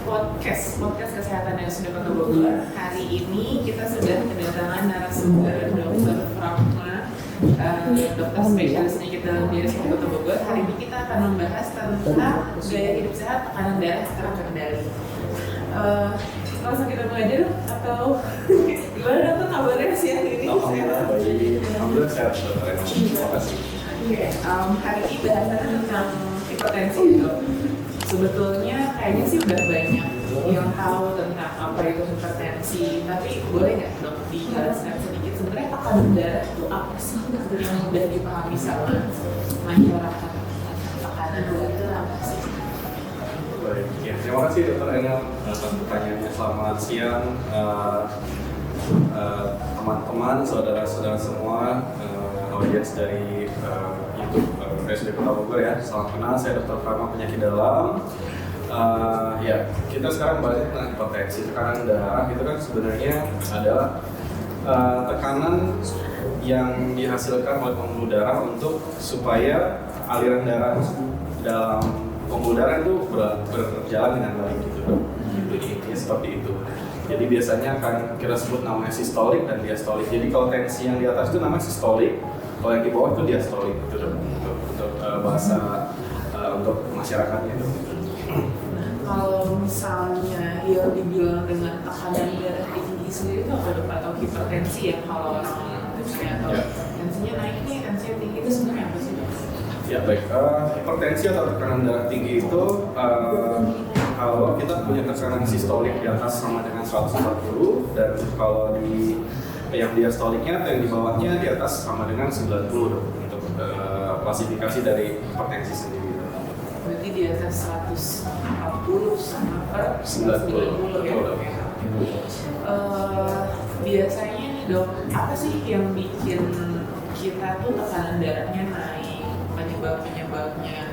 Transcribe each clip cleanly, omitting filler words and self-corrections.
podcast kesehatan yang sudah Kota Bogor. Hari ini kita sudah kedatangan narasumber Dr. Pragma, dokter spesialisnya kita di RSUD Kota Bogor. Hari ini kita akan membahas tentang gaya hidup sehat, tekanan darah secara terkendali. Langsung kita mulai aja dong, atau gimana dokter kabarnya siang ini? Alhamdulillah sehat, dokter. Terima kasih. Hari ini bahasannya tentang hipertensi dok. Sebetulnya kayaknya sih udah banyak yang tahu tentang apa itu hipertensi, tapi boleh nggak dok dijelaskan sedikit sebenarnya tekanan darah itu apa sih yang mudah dipahami sama masyarakat? Tekanan darah itu apa sih? Baik, ya, terima kasih dokter Enel atas pertanyaannya. Selamat siang teman-teman, saudara-saudara semua, audiens dari YouTube RSUD Kota Bogor ya. Salam kenal, saya Dr. Pragma penyakit dalam. Ya, kita sekarang bahas tentang hipertensi. Tekanan darah itu kan sebenarnya adalah tekanan yang dihasilkan oleh pembuluh darah untuk supaya aliran darah dalam pembuluh darah itu berjalan dengan baik gitu. Jadi seperti itu. Jadi biasanya akan kita sebut namanya sistolik dan diastolik. Jadi kalau tensi yang di atas itu namanya sistolik, kalau yang di bawah itu diastolik gitu untuk bahasa untuk masyarakatnya itu. Kalau misalnya yang dibilang dengan tekanan darah tinggi sendiri itu apa dok? Atau hipertensi ya kalau orang misalnya atau tensinya naik nih, tensinya tinggi itu sebenarnya apa sih dok? Ya baik, hipertensi atau tekanan darah tinggi itu kalau kita punya tekanan sistolik di atas sama dengan 140 dan kalau di yang diastoliknya atau yang di bawahnya di atas sama dengan 90 dok, untuk klasifikasi dari hipertensi sendiri. Berarti di atas 140 sama per 90 ya dok ya? Biasanya nih dok, apa sih yang bikin kita tuh tekanan darahnya naik, penyebabnya,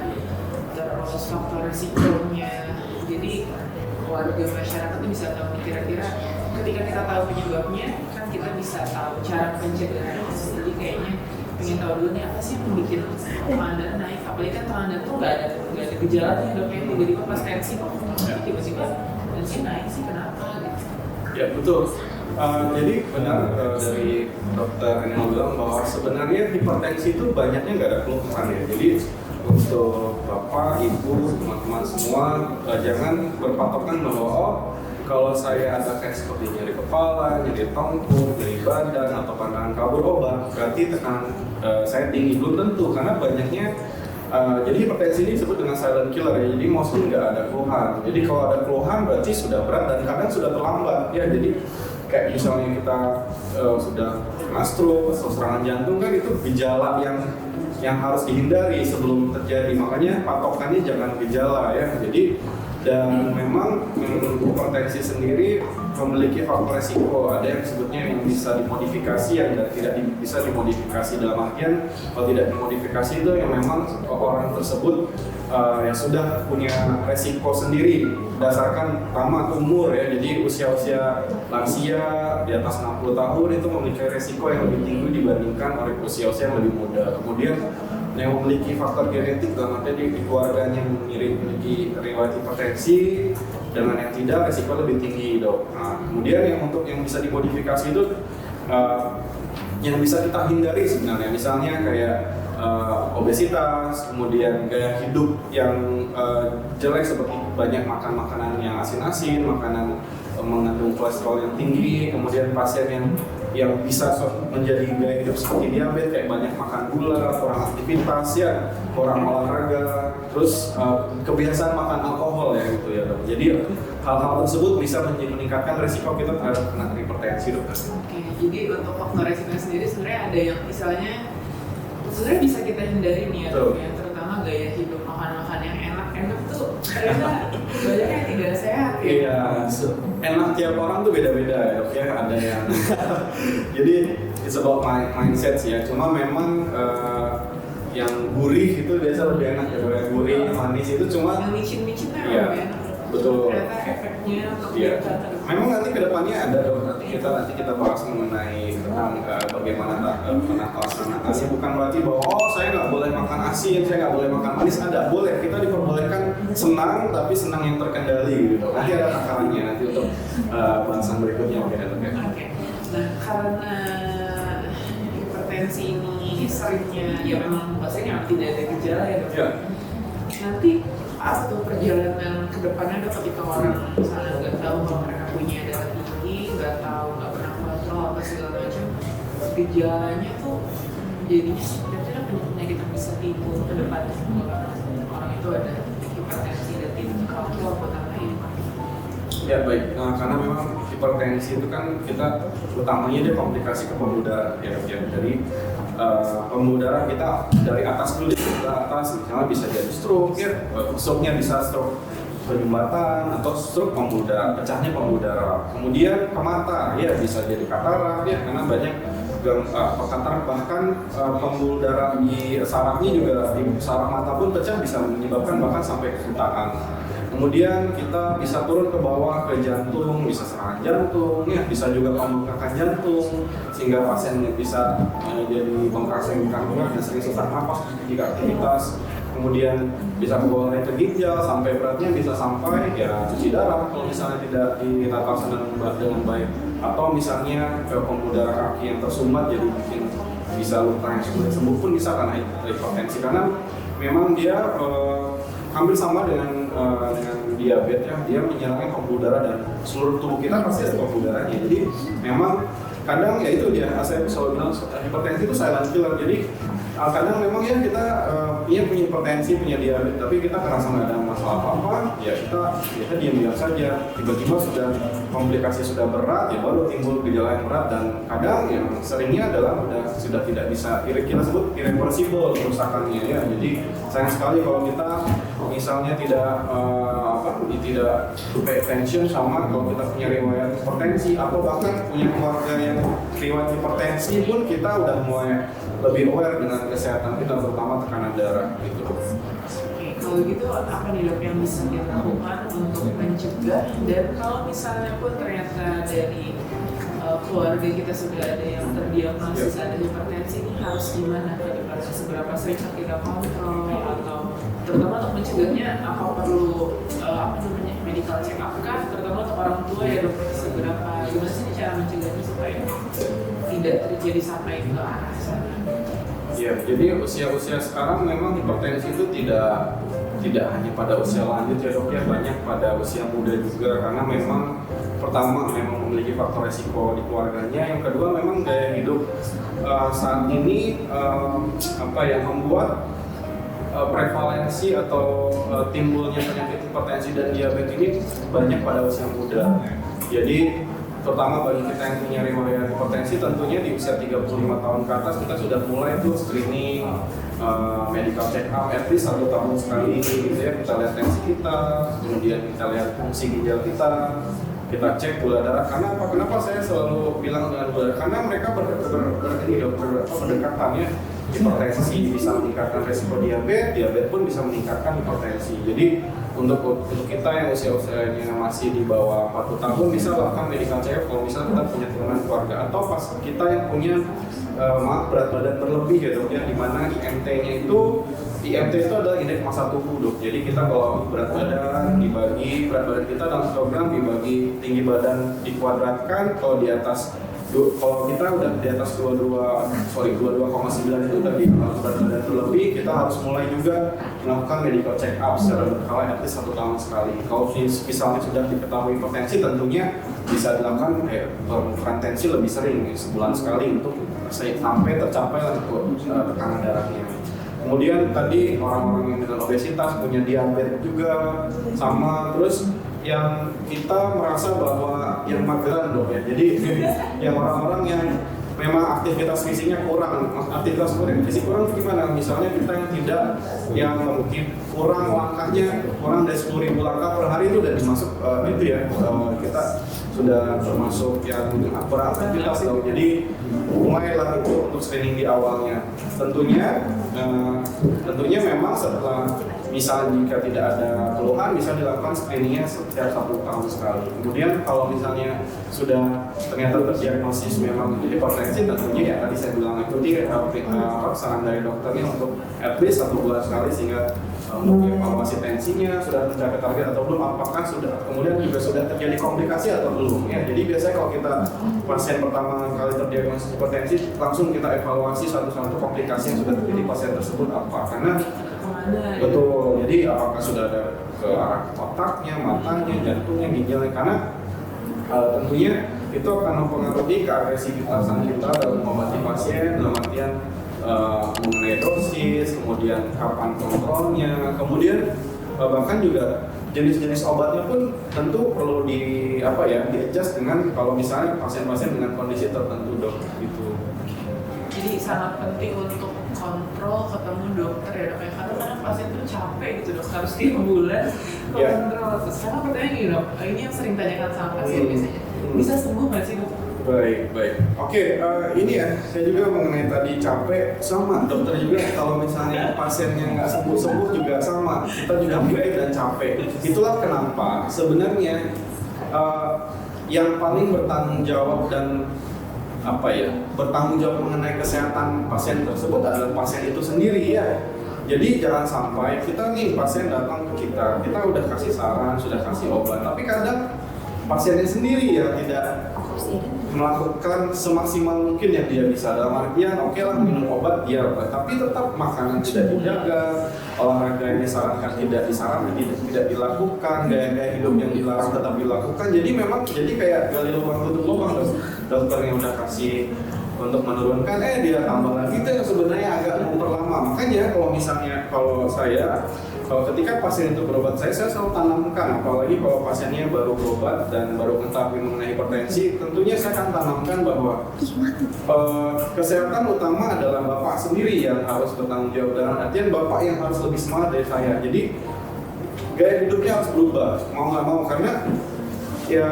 terus faktor risikonya. Jadi warga masyarakat tuh bisa tahu kira-kira ketika kita tahu penyebabnya kan kita bisa tahu cara pencegahannya. Jadi kayaknya pengen tahu dulu nih apa sih yang bikin tekanan darah naik, apalagi kan tekanan darah tuh nggak ada gejalanya dok, yang tiba-tiba pas tensi kok tiba-tiba tensi naik sih, kenapa gitu? Ya betul. Jadi benar dari dokter Enel bilang bahwa sebenarnya hipertensi itu banyaknya nggak ada keluhan ya. Jadi untuk bapak, ibu, teman-teman semua jangan berpatokan bahwa kalau saya ada kayak seperti nyeri kepala, nyeri tongkol, nyeri badan atau pandangan kabur, berarti tekanan saya tinggi. Belum tentu, karena banyaknya jadi hipertensi ini disebut dengan silent killer ya. Jadi mostly nggak ada keluhan. Jadi kalau ada keluhan berarti sudah berat dan kadang sudah terlambat ya. Jadi kayak misalnya kita sudah kena stroke atau serangan jantung kan itu gejala yang harus dihindari sebelum terjadi. Makanya patokannya jangan gejala ya. Jadi dan memang hipertensi sendiri memiliki faktor resiko. Ada yang sebutnya yang bisa dimodifikasi, yang tidak bisa dimodifikasi. Dalam artian kalau tidak dimodifikasi itu yang memang orang tersebut yang sudah punya resiko sendiri berdasarkan pertama umur ya. Jadi usia-usia lansia di atas 60 tahun itu memiliki resiko yang lebih tinggi dibandingkan oleh usia-usia yang lebih muda. Kemudian yang memiliki faktor genetik dalam artian di keluarganya memiliki riwayat hipertensi dengan yang tidak resiko lebih tinggi dok. Nah, kemudian yang untuk yang bisa dimodifikasi itu yang bisa kita hindari sebenarnya, misalnya kayak obesitas, kemudian gaya hidup yang jelek seperti banyak makan makanan yang asin-asin, makanan mengandung kolesterol yang tinggi, kemudian pasien yang bisa menjadi gaya hidup seperti diabetes, kayak banyak makan gula, kurang aktivitas ya, kurang olahraga, terus kebiasaan makan alkohol ya gitu ya dok. Jadi hal-hal tersebut bisa meningkatkan resiko kita terhadap kena hipertensi dok. Oke, jadi untuk faktor resikonya sendiri sebenarnya ada yang misalnya sebenarnya bisa kita hindari nih ya dok ya, terutama gaya hidup, makan yang enak tuh ternyata banyak yang tidak sehat ya. Iya, enak tiap orang tuh beda-beda ya dok ya, ada yang jadi it's about mindset sih ya, cuma memang yang gurih itu biasa lebih enak ya dok ya, gurih, manis itu cuma yang micin-micin iya, ya. Betul. ternyata efeknya untuk Iya. kita ke depan. Memang nanti kedepannya ada dong, nanti kita bahas mengenai tentang bagaimana pelaksanaannya. Bukan berarti bahwa saya nggak boleh makan asin, saya nggak boleh makan manis. Ada, boleh. Kita diperbolehkan senang, tapi senang yang terkendali gitu. Nanti ada takarannya nanti untuk bahasan berikutnya mungkin ya. Oke. Nah, karena hipertensi ini seringnya ya memang maksudnya tidak ada gejala ya dok. Ya. Nanti apa tuh perjalanan ke depannya dok ketika orang misalnya nggak tahu kalau mereka punya darah tinggi, nggak tahu, nggak pernah kontrol apa segala macam, gejalanya tuh jadinya kira-kira penyakit yang bisa timbul ke depannya orang itu ada hipertensi dan tidak kontrol buat apa ya? Ya baik, nah, karena memang hipertensi itu kan kita utamanya dia komplikasi ke pembuluh darah ya. Jadi pembuluh darah kita dari atas dulu, ke atas misalnya bisa jadi stroke ya, stroke-nya bisa stroke penyumbatan atau stroke pembuluh darah, pecahnya pembuluh darah. Kemudian ke mata ya bisa jadi katarak ya, karena banyak katarak, bahkan pembuluh darah di sarafnya juga, di saraf mata pun pecah bisa menyebabkan bahkan sampai kebutaan. Kemudian kita bisa turun ke bawah ke jantung, bisa serangan jantung, ya bisa juga pembengkakan jantung, sehingga pasien bisa jadi bengkak dan sering sesak napas jika aktivitas. Kemudian bisa ke bawah ke ginjal, sampai beratnya bisa sampai ya cuci darah kalau misalnya tidak ditata dengan baik, atau misalnya pembuluh darah kaki yang tersumbat jadi mungkin bisa luka yang sulit sembuh pun bisa karena hipertensi, karena memang dia hampir sama dengan diabetes ya, dia menyerang pembuluh darah dan seluruh tubuh kita pasti ada pembuluh darahnya. Jadi memang kadang ya itu dia, saya selalu bilang hipertensi itu silent killer. Jadi kadang memang ya kita punya hipertensi, punya diabetes, tapi kita merasa nggak ada masalah apa-apa, ya kita diam-diam saja. Tiba-tiba sudah komplikasi sudah berat, ya baru timbul gejala yang berat, dan kadang yang seringnya adalah sudah tidak bisa, kita sebut irreversible kerusakannya ya. Jadi sayang sekali kalau kita misalnya tidak tidak pay attention sama kalau kita punya riwayat hipertensi, atau bahkan punya keluarga yang riwayat hipertensi pun kita udah mulai lebih aware dengan kesehatan kita, terutama tekanan darah gitu. Oke, kalau gitu apa nih dok yang bisa kita lakukan untuk mencegah, dan kalau misalnya pun ternyata dari keluarga kita sudah ada yang terdiagnosis ada hipertensi, ini harus gimana ke depannya, seberapa sering kita kontrol, atau terutama untuk mencegahnya apa perlu medical check up kah, terutama untuk orang tua ya dok, seberapa gimana sih cara mencegahnya supaya tidak terjadi sampai ke arah sana? Ya, jadi usia-usia sekarang memang hipertensi itu tidak hanya pada usia lanjut ya dok ya, banyak pada usia muda juga, karena memang pertama memang memiliki faktor resiko di keluarganya, yang kedua memang gaya hidup saat ini yang membuat prevalensi atau timbulnya penyakit hipertensi dan diabetes ini banyak pada usia muda. Jadi terutama bagi kita yang punya riwayat hipertensi, tentunya di usia 35 tahun ke atas kita sudah mulai tuh screening, medical check up at least 1 tahun sekali gitu ya. Kita lihat tensi kita, kemudian kita lihat fungsi ginjal kita cek gula darah. Karena apa? Kenapa saya selalu bilang dengan gula darah? Karena mereka berdekatannya. Hipertensi bisa meningkatkan resiko diabetes pun bisa meningkatkan hipertensi. Jadi untuk kita yang usianya masih di bawah 40 tahun bisa lakukan medical check up kalau misalnya kita punya turunan keluarga, atau pas kita yang punya berat badan berlebih ya dok ya, dimana IMT-nya itu adalah indeks massa tubuh dok. Jadi kita kalau berat badan dibagi berat badan kita dalam kilogram dibagi tinggi badan dikuadratkan, kalau di atas kalau kita udah di atas 22,9 itu udah di berat badan berlebih, kita harus mulai juga melakukan medical check up secara berkala at least 1 tahun sekali. Kalau misalnya sudah diketahui hipertensi, tentunya bisa dilakukan pengukuran tensi lebih sering, sebulan sekali untuk sampai tercapai tekanan darahnya. Kemudian tadi orang-orang yang dengan obesitas, punya diabetes juga sama, terus yang kita merasa bahwa yang mageran dok ya, jadi yang orang-orang yang memang aktivitas fisiknya kurang, aktivitas fisik kurang gimana? Misalnya kita yang mungkin kurang langkahnya, kurang dari 10.000 langkah per hari itu udah dimasuk kita sudah termasuk yang beraktivitas dong. Jadi mulailah itu untuk screening di awalnya. Tentunya memang setelah misalnya jika tidak ada keluhan bisa dilakukan screeningnya setiap 1 tahun sekali. Kemudian kalau misalnya sudah ternyata terdiagnosis memang hipertensi, tentunya ya tadi saya bilang ikuti saran dari dokternya untuk at least 1 bulan sekali sehingga untuk evaluasi tensinya sudah mencapai target atau belum, apakah sudah kemudian juga sudah terjadi komplikasi atau belum ya. Jadi biasanya kalau kita pasien pertama kali terdiagnosis hipertensi langsung kita evaluasi satu-satu komplikasi yang sudah terjadi pasien tersebut apa, karena betul, jadi apakah sudah ada ke arah otaknya, matanya, jantungnya, ginjalnya, karena tentunya itu akan mempengaruhi keagresivitas kita dalam mengobati pasien, dalam artian mengenai dosis, kemudian kapan kontrolnya, kemudian bahkan juga jenis-jenis obatnya pun tentu perlu di adjust dengan kalau misalnya pasien-pasien dengan kondisi tertentu dok gitu. Jadi sangat penting untuk kontrol ketemu dokter ya dok ya, karena kadang pasien tuh capek gitu dok, harus 3 bulan kontrol. Sekarang pertanyaan gini dok, ini yang sering tanyakan sama pasien biasanya, bisa sembuh nggak sih dok? Baik. Oke, ini ya, saya juga mengenai tadi capek, sama dokter juga kalau misalnya pasiennya nggak sembuh juga sama, kita juga capek dan capek. Itulah kenapa sebenarnya yang paling bertanggung jawab dan bertanggung jawab mengenai kesehatan pasien tersebut adalah pasien itu sendiri ya. Jadi jangan sampai kita nih pasien datang ke kita udah kasih saran, sudah kasih obat, tapi kadang pasiennya sendiri ya tidak melakukan semaksimal mungkin yang dia bisa. Dalam artian oke lah minum obat dia tapi tetap makanan tidak dijaga, olahraga yang disarankan tidak disarankan, tidak dilakukan, gaya hidup yang dilarang tetap dilakukan. Jadi memang kayak gali lubang tutup lubang. Dokternya udah kasih untuk menurunkan, dia tambah lagi, itu yang sebenarnya agak memperlama. Makanya kalau ketika pasien itu berobat, saya selalu tanamkan, apalagi kalau pasiennya baru berobat dan baru mengetahui mengenai hipertensi, tentunya saya akan tanamkan bahwa kesehatan utama adalah Bapak sendiri yang harus bertanggung jawab, dalam artian Bapak yang harus lebih semangat dari saya. Jadi gaya hidupnya harus berubah, mau nggak mau, karena ya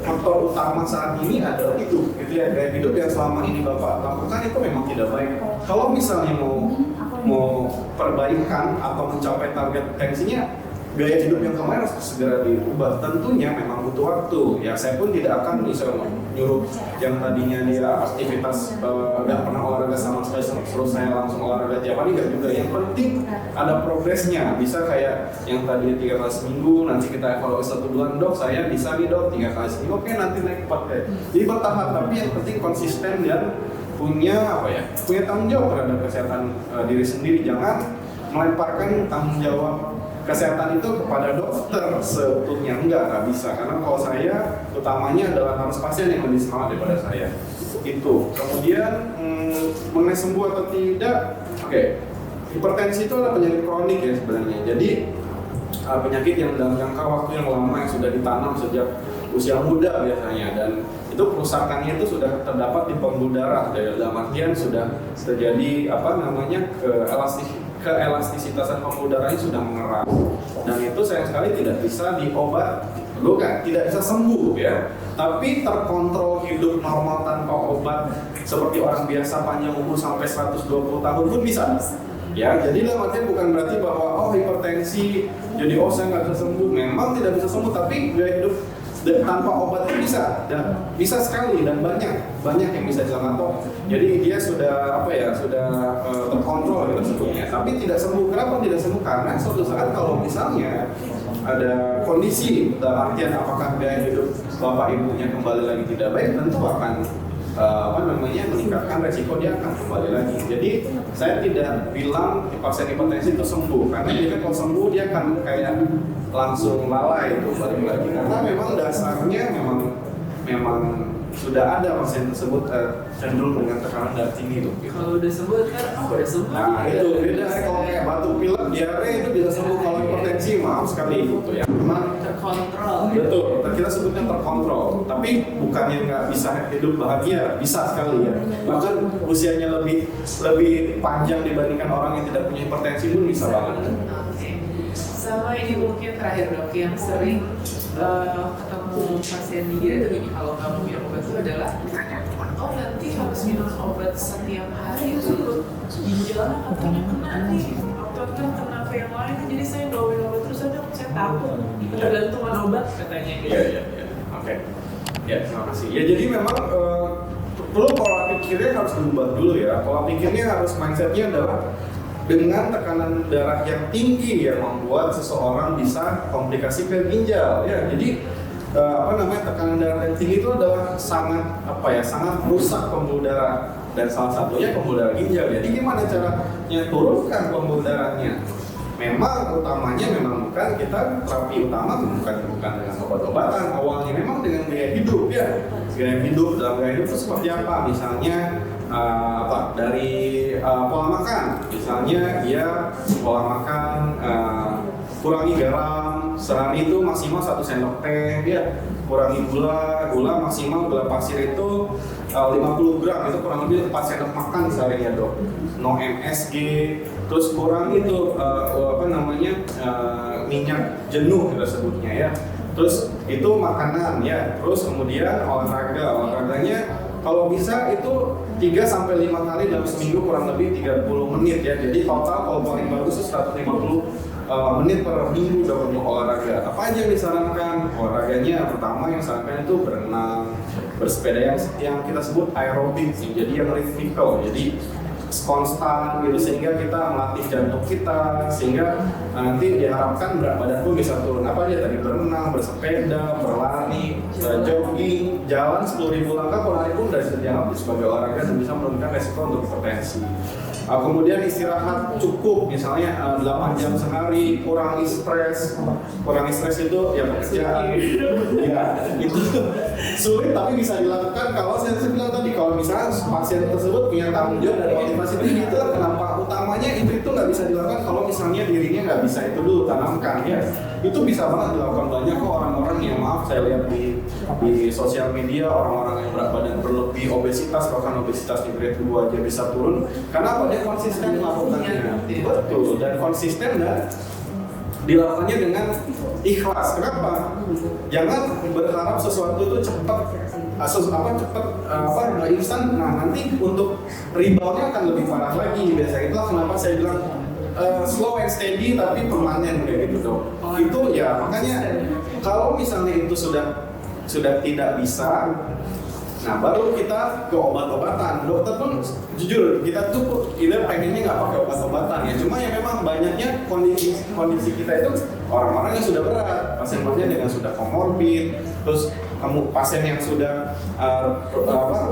faktor utama saat ini adalah itu ya, gaya hidup yang selama ini Bapak lakukan itu memang tidak baik. Kalau misalnya mau perbaikan atau mencapai target tensinya, gaya hidup yang kemarin harus segera diubah. Tentunya memang butuh waktu. Ya saya pun tidak akan bisa menyuruh yang tadinya dia aktivitas nggak pernah olahraga sama sekali terus saya langsung olahraga tiap hari, nggak juga. Yang penting ada progresnya. Bisa kayak yang tadi 3 kali seminggu, nanti kita evaluasi 1 bulan, dok saya bisa nih dok 3 kali seminggu, oke nanti naik 4 kali. Jadi bertahap, tapi yang penting konsisten dan punya tanggung jawab terhadap kesehatan diri sendiri. Jangan melemparkan tanggung jawab kesehatan itu kepada dokter seutuhnya, nggak bisa, karena kalau saya utamanya adalah harus pasien yang lebih semangat daripada saya itu. Kemudian mengenai sembuh atau tidak, hipertensi itu adalah penyakit kronik ya sebenarnya. Jadi penyakit yang dalam jangka waktu yang lama yang sudah ditanam sejak usia muda biasanya, dan itu kerusakannya itu sudah terdapat di pembuluh darah, dalam artian sudah terjadi keelastisitasan pembuluh darahnya sudah mengeras, dan itu sayang sekali tidak bisa tidak bisa sembuh ya, tapi terkontrol hidup normal tanpa obat seperti orang biasa panjang umur sampai 120 tahun pun bisa. Ya, jadi dalam artian bukan berarti bahwa hipertensi jadi saya nggak bisa sembuh. Memang tidak bisa sembuh, tapi gaya hidup tanpa obat itu bisa, dan bisa sekali, dan banyak yang bisa dilakukan. Jadi dia sudah terkontrol gitu sebetulnya, tapi tidak sembuh. Kenapa tidak sembuh? Karena suatu saat kalau misalnya ada kondisi dalam artian apakah gaya hidup bapak ibunya kembali lagi tidak baik, tentu akan meningkatkan resiko dia akan kembali lagi. Jadi saya tidak bilang pasien hipertensi itu sembuh, karena dia kalau sembuh dia akan kayak langsung lalai itu balik lagi, karena memang dasarnya memang sudah ada pasien tersebut cenderung dengan tekanan darah tinggi tuh. Kalau udah sembuh kan, udah sembuh. Nah itu beda, kalau kayak batuk pilek, diare itu bisa sembuh. Kalau hipertensi maaf sekali gitu ya. Memang terkontrol. Betul, kita sebutnya terkontrol. Tapi bukannya nggak bisa hidup bahagia, bisa sekali ya. Bahkan usianya lebih panjang dibandingkan orang yang tidak punya hipertensi pun bisa banget. Sama ini mungkin terakhir dok, yang sering ketemu pasien dia itu gini, kalau kamu minum obat itu adalah nanti harus minum obat setiap hari itu ginjalnya katanya kena nih, atau takut kan kena ke yang lain, jadi saya bawain obat terus aja, saya takut ketergantungan obat katanya gitu. Iya. Oke. Ya, terima kasih. Ya jadi memang perlu pola pikirnya harus berubah dulu ya. Pola pikirnya harus mindsetnya adalah dengan tekanan darah yang tinggi yang membuat seseorang bisa komplikasi ke ginjal. Ya, jadi tekanan darah yang tinggi itu adalah sangat merusak pembuluh darah dan salah satunya pembuluh darah ginjal. Jadi gimana caranya turunkan pembuluh darahnya? Memang bukan kita terapi utama bukan dengan obat-obatan, awalnya memang dengan gaya hidup ya. Gaya hidup, dalam gaya hidup itu seperti apa? Misalnya dari pola makan, misalnya dia pola makan kurangi garam, sehari itu maksimal 1 sendok teh ya, kurangi gula maksimal gula pasir itu 50 gram, itu kurang lebih 4 sendok makan sehari ya dok. No MSG, terus kurang itu minyak jenuh kita sebutnya ya. Terus itu makanan ya, terus kemudian olahraganya kalau bisa itu 3-5 kali dalam seminggu kurang lebih 30 menit ya. Jadi total kalau paling bagus itu 150 menit per minggu untuk olahraga. Apa aja yang disarankan? Olahraganya pertama yang disarankan itu berenang, bersepeda yang kita sebut aerobik, jadi yang ritmikal, jadi konstan gitu, sehingga kita melatih jantung kita, sehingga nanti diharapkan berat badan pun bisa turun. Apa aja tadi? Berenang, bersepeda, berlari, jogging, jalan 10.000 langkah per hari pun dari dianggap sebagai olahraga dan bisa menurunkan resiko untuk hipertensi. Kemudian istirahat cukup, misalnya 8 jam sehari, kurangi stres itu ya pekerjaan. Ya, itu sulit tapi bisa dilakukan kalau saya bilang tadi, kalau misalnya pasien tersebut punya tanggung jawab dan motivasi tinggi. Itulah kenapa utamanya itu nggak bisa dilakukan kalau misalnya dirinya nggak bisa. Itu dulu tanamkan ya. Itu bisa banget dilakukan. Banyak kok orang-orang yang saya lihat di sosial media, orang-orang yang berat badan berlebih, obesitas, bahkan obesitas di grade 2 aja bisa turun karena apa? Dia konsisten melakukannya. Betul, dan konsisten dan dilakukannya dengan ikhlas. Kenapa? Jangan berharap sesuatu itu cepat instan. Nah, nanti untuk reboundnya akan lebih parah lagi. Biasanya itulah kenapa saya bilang slow and steady tapi permanen kayak gitu dok. Itu ya makanya kalau misalnya itu sudah tidak bisa, nah baru kita ke obat-obatan. Dokter pun jujur kita tuh pengennya nggak pakai obat-obatan ya. Cuma ya memang banyaknya kondisi kita itu orang-orang yang sudah berat, pasien-pasien dengan sudah komorbid, terus pasien yang sudah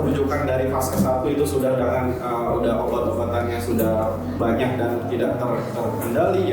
rujukan dari fase 1 itu sudah dengan udah obat-obatannya sudah banyak dan tidak terkendali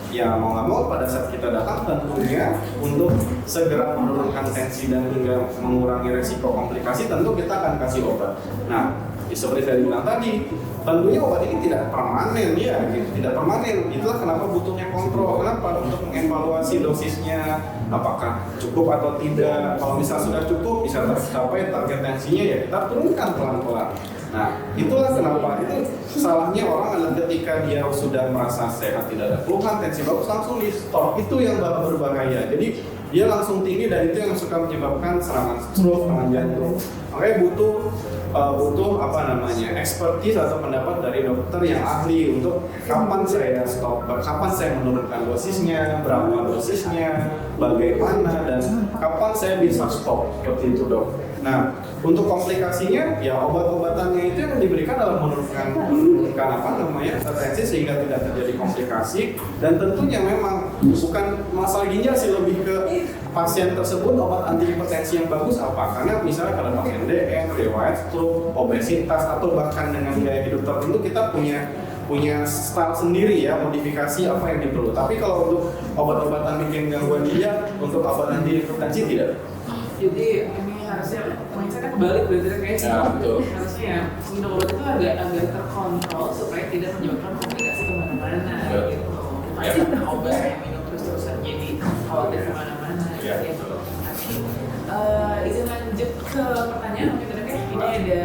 ya mau nggak mau pada saat kita datang tentunya untuk segera menurunkan tensi dan hingga mengurangi resiko komplikasi tentu kita akan kasih obat. Nah, seperti saya bilang tadi, tentunya obat ini tidak permanen ya, gitu. Tidak permanen. Itulah kenapa butuhnya kontrol. Kenapa? Untuk mengevaluasi dosisnya, apakah cukup atau tidak. Kalau misalnya sudah cukup, bisa tercapai target tensinya ya kita turunkan pelan-pelan. Nah, itulah kenapa itu salahnya orang adalah ketika dia sudah merasa sehat, tidak ada keluhan, tensi bagus, langsung di stop. Itu yang berbahaya. Jadi dia langsung tinggi dan itu yang suka menyebabkan serangan stroke, serangan jantung. Makanya butuh expertise atau pendapat dari dokter yang ahli untuk kapan saya stop, kapan saya menurunkan dosisnya, berapa dosisnya, bagaimana, dan kapan saya bisa stop, seperti itu dok. Nah, untuk komplikasinya ya obat-obatannya itu yang diberikan adalah menurunkan tensi sehingga tidak terjadi komplikasi, dan tentunya memang bukan masalah ginjal sih, lebih ke pasien tersebut obat anti hipertensi yang bagus apa, karena misalnya pada pasien DM, riwayat stroke, obesitas, atau bahkan dengan gaya hidup tertentu kita punya style sendiri ya, modifikasi apa yang diperlukan. Tapi kalau untuk obat-obatan bikin gangguan ginjal, untuk obat anti hipertensi tidak. Jadi ini harusnya mindsetnya kebalik berarti kayak ya, betul. Harusnya minum obat itu agak terkontrol supaya tidak menyebabkan komplikasi kemana-mana gitu. Ya. Karena obat yang minum terus-terusan jadi khawatir kemana-mana. Ya, gitu. Izin lanjut ke pertanyaan mungkin dok ya. Ini ada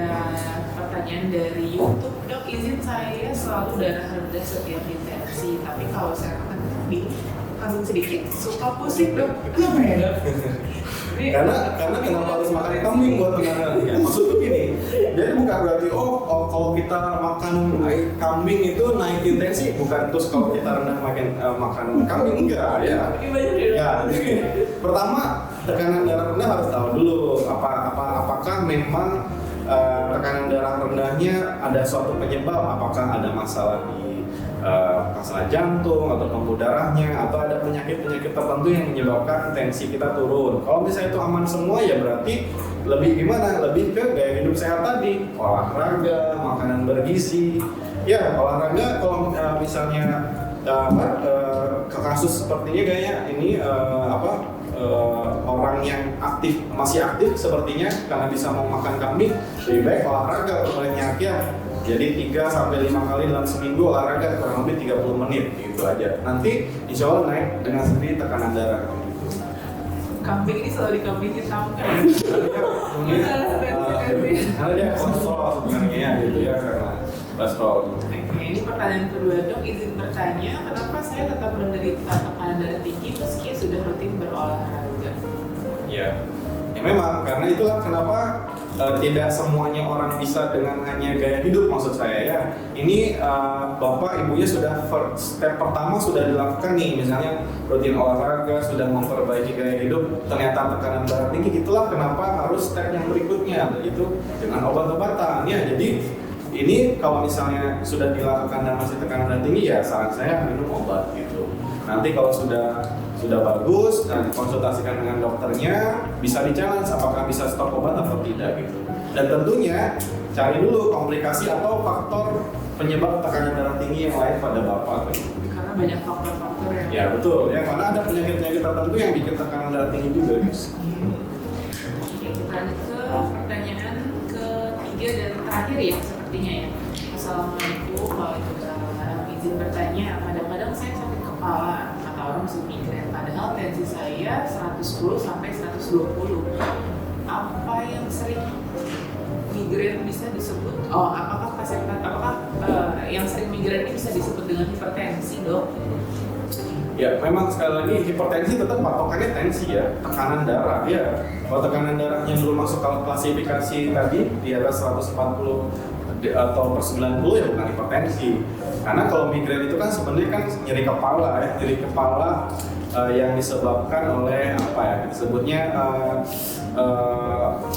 pertanyaan dari YouTube. Dok, izin saya selalu darah rendah setiap interaksi, tapi kalau saya makan lebih kandung sedikit suka pusing dok. Kenapa ya dok? karena kenapa harus makan kambing buat penanganannya? Maksud tuh gini, jadi bukan berarti kalau kita makan kambing itu naik intensi, bukan terus kalau kita rendah makan kambing, enggak ya. Ya, jadi pertama tekanan darah rendah harus tahu dulu apakah memang tekanan darah rendahnya ada suatu penyebab, apakah ada masalah di masalah jantung atau pembuluh darahnya, atau ada penyakit-penyakit tertentu yang menyebabkan tensi kita turun. Kalau misalnya itu aman semua ya berarti lebih gimana? Lebih ke gaya hidup sehat tadi, olahraga, makanan bergizi. Ya olahraga kalau misalnya ke kasus sepertinya kayaknya ini orang yang masih aktif sepertinya karena bisa mau makan kambing, lebih baik olahraga banyak ya. Jadi 3-5 kali dalam seminggu olahraga kurang lebih 30 menit gitu aja. Nanti insya Allah naik dengan sendiri tekanan darah. Kambing ini selalu dikambing hitam kan? Karena dia kolesterol sebenarnya ya gitu ya, karena kolesterol. Oke, ini pertanyaan kedua dok, izin bertanya, kenapa saya tetap menderita tekanan darah tinggi meski sudah rutin berolahraga? Ya memang karena itulah kenapa tidak semuanya orang bisa dengan hanya gaya hidup, maksud saya ya. Ini bapak ibunya sudah step pertama sudah dilakukan nih, misalnya rutin olahraga, sudah memperbaiki gaya hidup, ternyata tekanan darah tinggi. Itulah kenapa harus step yang berikutnya, yaitu dengan obat-obatan ya. Jadi ini kalau misalnya sudah dilakukan dan masih tekanan darah tinggi ya saran saya minum obat gitu. Nanti kalau sudah bagus dan konsultasikan dengan dokternya, bisa di-challenge apakah bisa stop obat atau tidak gitu. Dan tentunya cari dulu komplikasi atau faktor penyebab tekanan darah tinggi yang lain pada bapak gitu. Karena banyak faktor-faktor yang ya betul ya, karena ada penyakit-penyakit tertentu yang bikin tekanan darah tinggi juga guys. Oke, kita ke pertanyaan ketiga dan terakhir ya sepertinya ya. Assalamualaikum, waalaikumsalam. Izin bertanya, kadang-kadang saya sakit kepala atau orang masuk migrain, padahal tensi saya 110 sampai 120. Apa yang sering migrain bisa disebut? Apakah yang sering migrain ini bisa disebut dengan hipertensi, dok? Ya, memang sekali lagi hipertensi tetap patokannya tensi ya, tekanan darah ya. Kalau tekanan darahnya belum masuk kalau klasifikasi tadi di atas 140 atau per 90 ya bukan hipertensi. Karena kalau migrain itu kan sebenarnya kan nyeri kepala ya, nyeri kepala yang disebabkan oleh apa ya? Disebutnya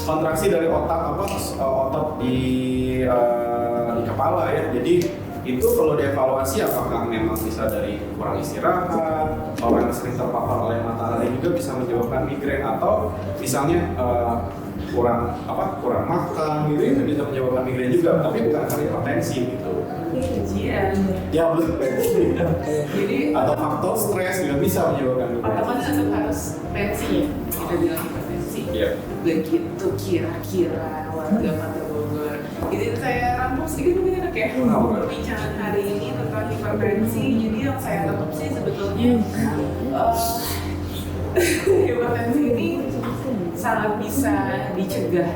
kontraksi dari otot di kepala ya. Jadi itu perlu dievaluasi apakah memang bisa dari kurang istirahat, orang yang sering terpapar oleh matahari juga bisa menyebabkan migrain, atau misalnya kurang makan gitu itu bisa menyebabkan migrain juga, tapi bukan karena hipertensi gitu. Kajian. Ya betul. Jadi atau faktor stres juga bisa menyebabkan migrain. Patokannya tetap harus tensi ya, kita bilang hipertensi. Iya. Begitu kira-kira warga Kota Bogor. Jadi saya rangkum sedikit mungkin enak ya. Perbincangan hari ini tentang hipertensi. Jadi yang saya tangkap sih sebetulnya hipertensi ini sangat bisa dicegah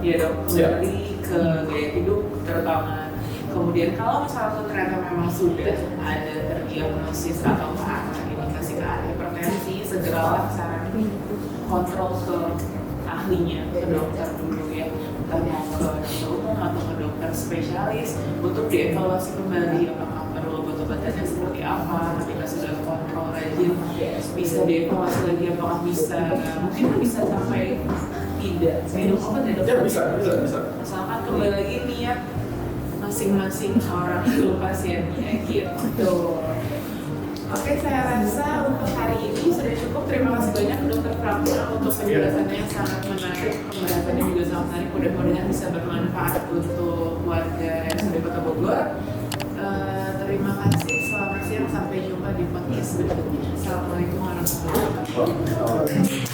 ya dok, kembali ke gaya hidup terutama. Kemudian kalau misalnya ternyata memang sudah ada terdiagnosis atau indikasi ke arah hipertensi, segeralah saran kontrol ke ahlinya, ke dokter dulu ya, entah mau ke dokter umum atau ke dokter spesialis untuk dievaluasi kembali apakah perlu obat-obatannya seperti apa. Ketika sudah kontrol rajin bisa dievaluasi lagi apakah bisa, mungkin bisa sampai tidak minum obat ya dokter? Ya bisa. Asalkan kembali lagi niat masing-masing orang itu pasiennya gitu. Oke, saya rasa untuk hari ini sudah cukup. Terima kasih banyak Dokter Pramana untuk penjelasannya yang sangat menarik. Pembahasannya juga sangat menarik. Mudah-mudahan bisa bermanfaat untuk warga RSUD Kota Bogor. Terima kasih. Selamat siang. Sampai jumpa di podcast berikutnya. Assalamualaikum warahmatullahi wabarakatuh.